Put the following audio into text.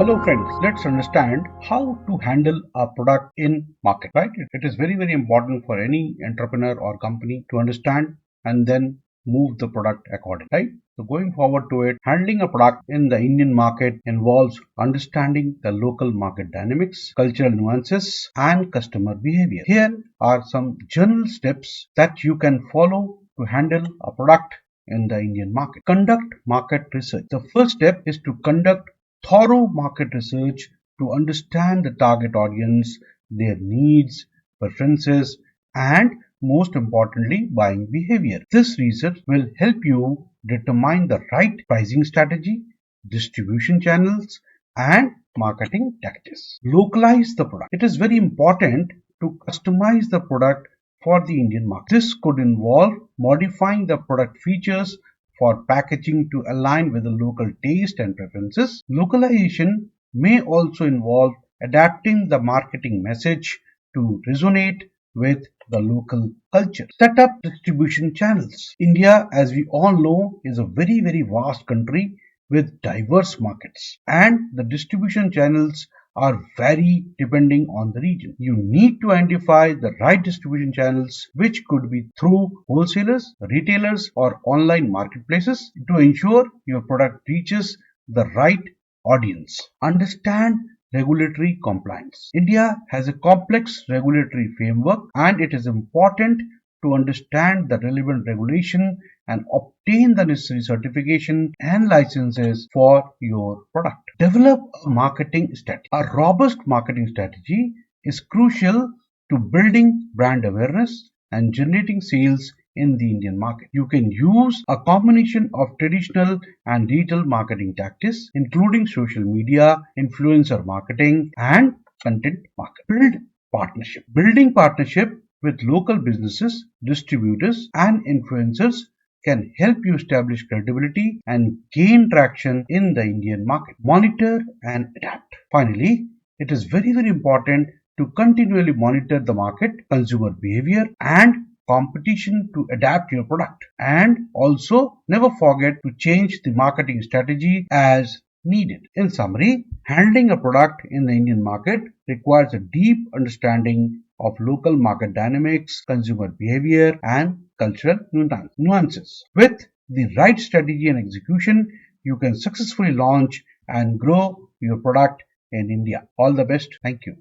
Hello friends, let's understand how to handle a product in market, right? It is very, very important for any entrepreneur or company to understand and then move the product accordingly, right? So going forward to it, handling a product in the Indian market involves understanding the local market dynamics, cultural nuances, and customer behavior. Here are some general steps that you can follow to handle a product in the Indian market. Conduct market research. The first step is to conduct thorough market research to understand the target audience, their needs, preferences, and most importantly, buying behavior. This research will help you determine the right pricing strategy, distribution channels, and marketing tactics. Localize the product. It is very important to customize the product for the Indian market. This could involve modifying the product features for packaging to align with the local taste and preferences. Localization may also involve adapting the marketing message to resonate with the local culture. Set up distribution channels. India, as we all know, is a very, very vast country with diverse markets, and the distribution channels are vary depending on the region. You need to identify the right distribution channels, which could be through wholesalers, retailers, or online marketplaces to ensure your product reaches the right audience. Understand regulatory compliance. India has a complex regulatory framework, and it is important to understand the relevant regulation and obtain the necessary certification and licenses for your product. Develop a marketing strategy. A robust marketing strategy is crucial to building brand awareness and generating sales in the Indian market. You can use a combination of traditional and digital marketing tactics, including social media, influencer marketing, and content marketing. Build partnership. Building partnership with local businesses, distributors, and influencers can help you establish credibility and gain traction in the Indian market. Monitor and adapt. Finally, it is very, very important to continually monitor the market, consumer behavior, and competition to adapt your product. And also, never forget to change the marketing strategy as needed. In summary, handling a product in the Indian market requires a deep understanding of local market dynamics, consumer behavior, and cultural nuances. With the right strategy and execution, you can successfully launch and grow your product in India. All the best. Thank you.